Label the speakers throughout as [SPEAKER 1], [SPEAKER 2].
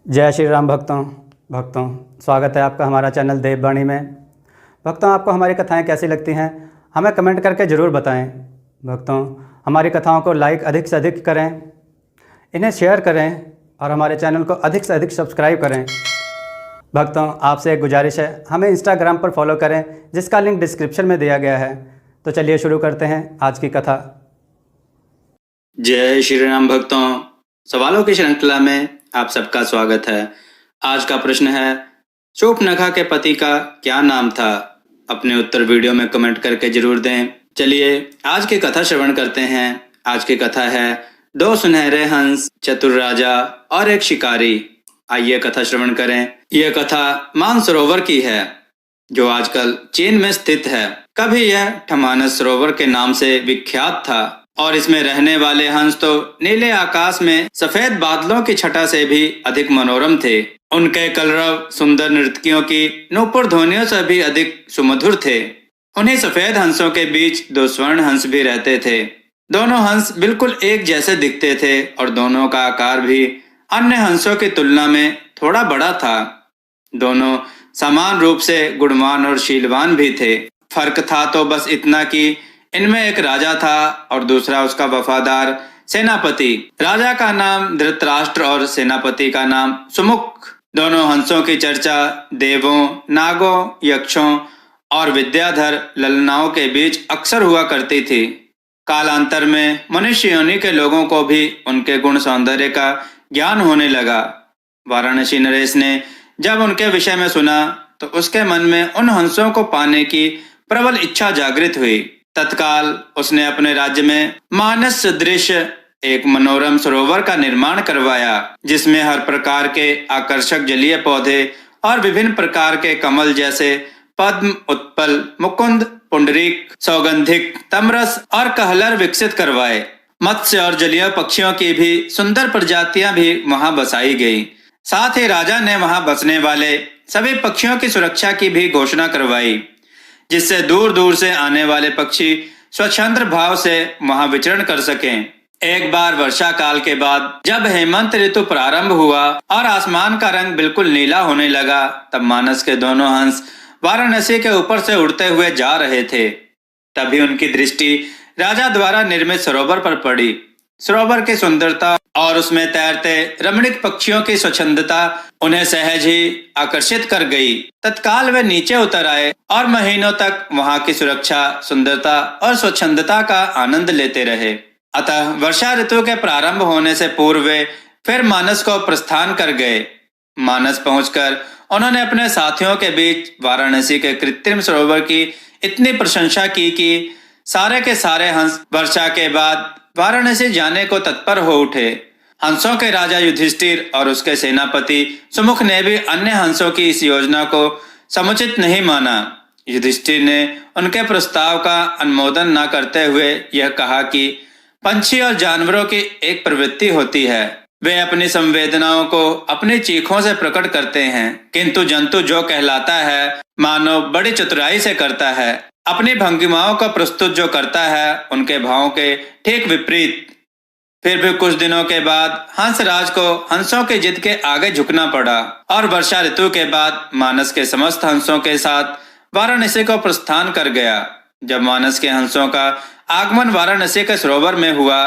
[SPEAKER 1] जय श्री राम भक्तों स्वागत है आपका हमारा चैनल देववाणी में। भक्तों, आपको हमारी कथाएं कैसी लगती हैं हमें कमेंट करके ज़रूर बताएं। भक्तों, हमारी कथाओं को लाइक अधिक से अधिक करें, इन्हें शेयर करें और हमारे चैनल को अधिक से अधिक सब्सक्राइब करें। भक्तों, आपसे एक गुजारिश है, हमें इंस्टाग्राम पर फॉलो करें जिसका लिंक डिस्क्रिप्शन में दिया गया है। तो चलिए शुरू करते हैं आज की कथा।
[SPEAKER 2] जय श्री राम भक्तों, सवालों की श्रृंखला में आप सबका स्वागत है। आज का प्रश्न है, शूर्पणखा के पति का क्या नाम था? अपने उत्तर वीडियो में कमेंट करके जरूर दें। चलिए आज की कथा श्रवण करते हैं। आज की कथा है दो सुनहरे हंस, चतुर राजा और एक शिकारी। आइए कथा श्रवण करें। यह कथा मानसरोवर की है जो आजकल चीन में स्थित है। कभी यह ठमानस सरोवर के नाम से विख्यात था और इसमें रहने वाले हंस तो नीले आकाश में सफेद बादलों की छटा से भी अधिक मनोरम थे। उनके कलरव सुंदर नर्तकियों की नूपुर ध्वनियों से भी अधिक सुमधुर थे। उन्हीं सफेद हंसों के बीच दो स्वर्ण हंस भी रहते थे। दोनों हंस बिल्कुल एक जैसे दिखते थे और दोनों का आकार भी अन्य हंसों की तुलना में थोड़ा बड़ा था। दोनों समान रूप से गुणवान और शीलवान भी थे। फर्क था तो बस इतना कि इनमें एक राजा था और दूसरा उसका वफादार सेनापति। राजा का नाम धृतराष्ट्र और सेनापति का नाम सुमुख। दोनों हंसों की चर्चा देवों, नागों, यक्षों और विद्याधर ललनाओं के बीच अक्सर हुआ करती थी। कालांतर में मनुष्य योनि के लोगों को भी उनके गुण सौंदर्य का ज्ञान होने लगा। वाराणसी नरेश ने जब उनके विषय में सुना तो उसके मन में उन हंसों को पाने की प्रबल इच्छा जागृत हुई। तत्काल उसने अपने राज्य में मानस सदृश एक मनोरम सरोवर का निर्माण करवाया, जिसमें हर प्रकार के आकर्षक जलीय पौधे और विभिन्न प्रकार के कमल जैसे पद्म, उत्पल, मुकुंद, पुंडरीक, सौगंधिक, तमरस और कहलर विकसित करवाए। मत्स्य और जलीय पक्षियों की भी सुंदर प्रजातियां भी वहां बसाई गई। साथ ही राजा ने वहां बसने वाले सभी पक्षियों की सुरक्षा की भी घोषणा करवाई, जिससे दूर दूर से आने वाले पक्षी स्वच्छंद भाव से वहां विचरण कर सकें। एक बार वर्षा काल के बाद जब हेमंत ऋतु प्रारंभ हुआ और आसमान का रंग बिल्कुल नीला होने लगा, तब मानस के दोनों हंस वाराणसी के ऊपर से उड़ते हुए जा रहे थे। तभी उनकी दृष्टि राजा द्वारा निर्मित सरोवर पर पड़ी। सरोवर की सुंदरता और उसमें तैरते रमणीक पक्षियों की स्वच्छंदता उन्हें सहज ही आकर्षित कर गई। तत्काल वे नीचे उतर आए और महीनों तक वहां की सुरक्षा, सुंदरता और स्वच्छंदता का आनंद लेते रहे। अतः वर्षा ऋतु के प्रारंभ होने से पूर्व वे फिर मानस को प्रस्थान कर गए। मानस पहुंचकर उन्होंने अपने साथियों के बीच वाराणसी के कृत्रिम सरोवर की इतनी प्रशंसा की कि सारे के सारे हंस वर्षा के बाद वाराणसी जाने को तत्पर हो उठे। हंसों के राजा युधिष्ठिर और उसके सेनापति सुमुख ने भी अन्य हंसों की इस योजना को समुचित नहीं माना। युधिष्ठिर ने उनके प्रस्ताव का अनुमोदन न करते हुए यह कहा कि पंछी और जानवरों की एक प्रवृत्ति होती है, वे अपनी संवेदनाओं को अपनी चीखों से प्रकट करते हैं, किंतु जंतु जो कहलाता है मानव बड़ी चतुराई से करता है। अपनी भंगिमाओं का प्रस्तुत जो करता है उनके भावों के ठीक विपरीत। फिर भी कुछ दिनों के बाद हंसराज को हंसों के जिद के आगे झुकना पड़ा और वर्षा ऋतु के बाद मानस के समस्त हंसों के साथ वाराणसी को प्रस्थान कर गया। जब मानस के हंसों का आगमन वाराणसी के सरोवर में हुआ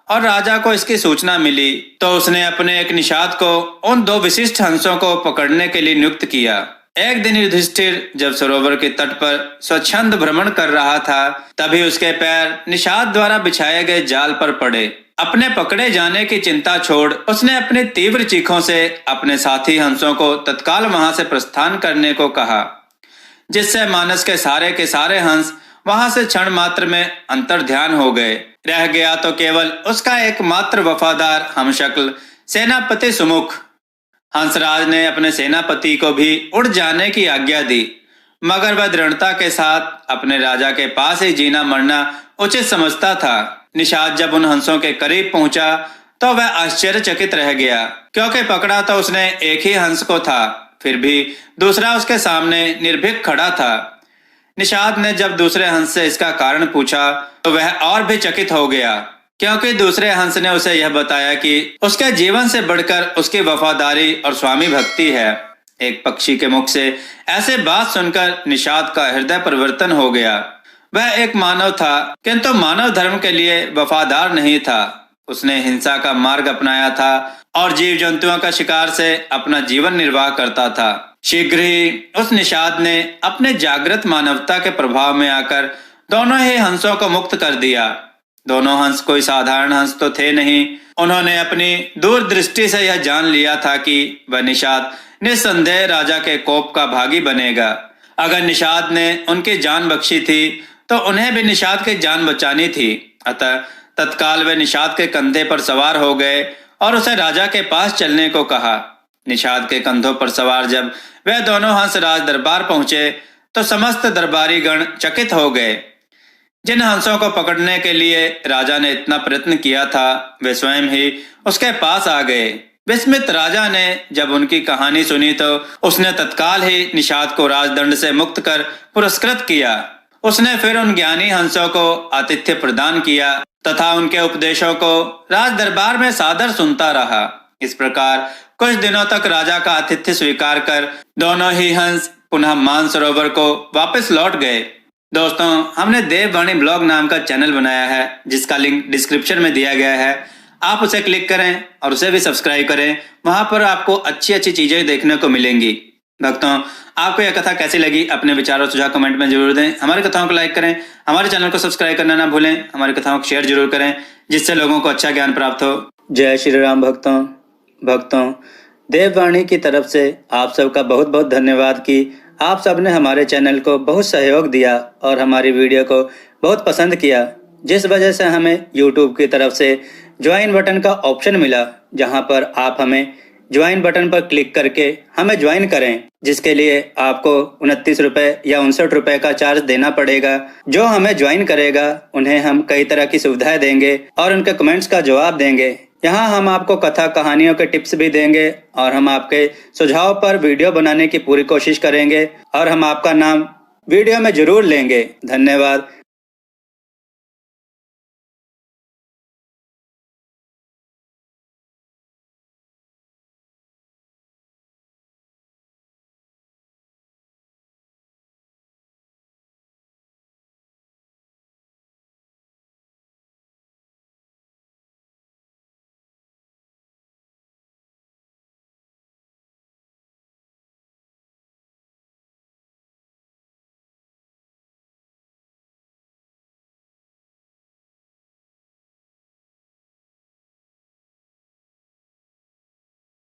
[SPEAKER 2] और राजा को इसकी सूचना मिली, तो उसने अपने एक निषाद को उन दो विशिष्ट हंसों को पकड़ने के लिए नियुक्त किया। एक दिन युधिष्ठिर जब सरोवर के तट पर स्वच्छंद भ्रमण कर रहा था, तभी उसके पैर निषाद द्वारा बिछाए गए जाल पर पड़े। अपने पकड़े जाने की चिंता छोड़ उसने अपनी तीव्र चीखों से अपने साथी हंसों को तत्काल वहां से प्रस्थान करने को कहा, जिससे मानस के सारे हंस वहां से क्षण मात्र में अंतर्ध्यान हो गए। रह गया तो केवल उसका एकमात्र वफादार हमशक्ल सेनापति सुमुख। हंसराज ने अपने सेनापति को भी उड़ जाने की आज्ञा दी, मगर वह दृढ़ता के साथ अपने राजा के पास ही जीना मरना उचित समझता था। निषाद जब उन हंसों के करीब पहुंचा तो वह आश्चर्यचकित रह गया, क्योंकि पकड़ा तो उसने एक ही हंस को था, फिर भी दूसरा उसके सामने निर्भीक खड़ा था। निषाद ने जब दूसरे हंस से इसका कारण पूछा तो वह और भी चकित हो गया। क्योंकि दूसरे हंस ने उसे यह बताया कि उसके जीवन से बढ़कर उसकी वफादारी और स्वामी भक्ति है। एक पक्षी के मुख से ऐसे बात सुनकर निषाद का हृदय परिवर्तन हो गया। वह एक मानव था, किंतु मानव धर्म के लिए वफादार नहीं था। उसने हिंसा का मार्ग अपनाया था और जीव जंतुओं का शिकार से अपना जीवन निर्वाह करता था। शीघ्र ही उस निषाद ने अपने जागृत मानवता के प्रभाव में आकर दोनों ही हंसों को मुक्त कर दिया। दोनों हंस कोई साधारण हंस तो थे नहीं। उन्होंने अपनी दूरदृष्टि से यह जान लिया था कि वह निषाद निस्संदेह राजा के कोप का भागी बनेगा। अगर निषाद ने उनकी जान बख्शी थी तो उन्हें भी निषाद की जान बचानी थी। अतः तत्काल वे निषाद के कंधे पर सवार हो गए और उसे राजा के पास चलने को कहा। निषाद के कंधों पर सवार जब वे दोनों हंस राज दरबार पहुंचे तो समस्त दरबारी गण चकित हो गए। जिन हंसों को पकड़ने के लिए राजा ने इतना प्रयत्न किया था वे स्वयं ही उसके पास आ गए। विस्मित राजा ने जब उनकी कहानी सुनी तो उसने तत्काल ही निषाद को राजदंड से मुक्त कर पुरस्कृत किया। उसने फिर उन ज्ञानी हंसों को आतिथ्य प्रदान किया तथा उनके उपदेशों को राज दरबार में सादर सुनता रहा। इस प्रकार कुछ दिनों तक राजा का आतिथ्य स्वीकार कर दोनों ही हंस पुनः मानसरोवर को वापस लौट गए। दोस्तों, हमने देववाणी ब्लॉग नाम का चैनल बनाया है जिसका लिंक डिस्क्रिप्शन में दिया गया है। आप उसे क्लिक करें और उसे भी सब्सक्राइब करें। वहां पर आपको अच्छी अच्छी चीजें देखने को मिलेंगी। भक्तों, आपको यह कथा कैसी लगी अपने विचार और सुझाव कमेंट में जरूर दें। हमारी कथाओं को लाइक करें, हमारे चैनल को सब्सक्राइब करना ना भूलें, हमारी कथाओं को शेयर जरूर करें जिससे लोगों को अच्छा ज्ञान प्राप्त हो। जय श्री राम। भक्तों, देववाणी की तरफ से आप सबका बहुत बहुत धन्यवाद कि आप सबने हमारे चैनल को बहुत सहयोग दिया और हमारी वीडियो को बहुत पसंद किया, जिस वजह से हमें यूट्यूब की तरफ से ज्वाइन बटन का ऑप्शन मिला, जहां पर आप हमें ज्वाइन बटन पर क्लिक करके हमें ज्वाइन करें, जिसके लिए आपको 29 रुपये या 59 रुपये का चार्ज देना पड़ेगा। जो हमें ज्वाइन करेगा उन्हें हम कई तरह की सुविधाएं देंगे और उनके कमेंट्स का जवाब देंगे। यहाँ हम आपको कथा कहानियों के टिप्स भी देंगे और हम आपके सुझाव पर वीडियो बनाने की पूरी कोशिश करेंगे और हम आपका नाम वीडियो में जरूर लेंगे। धन्यवाद।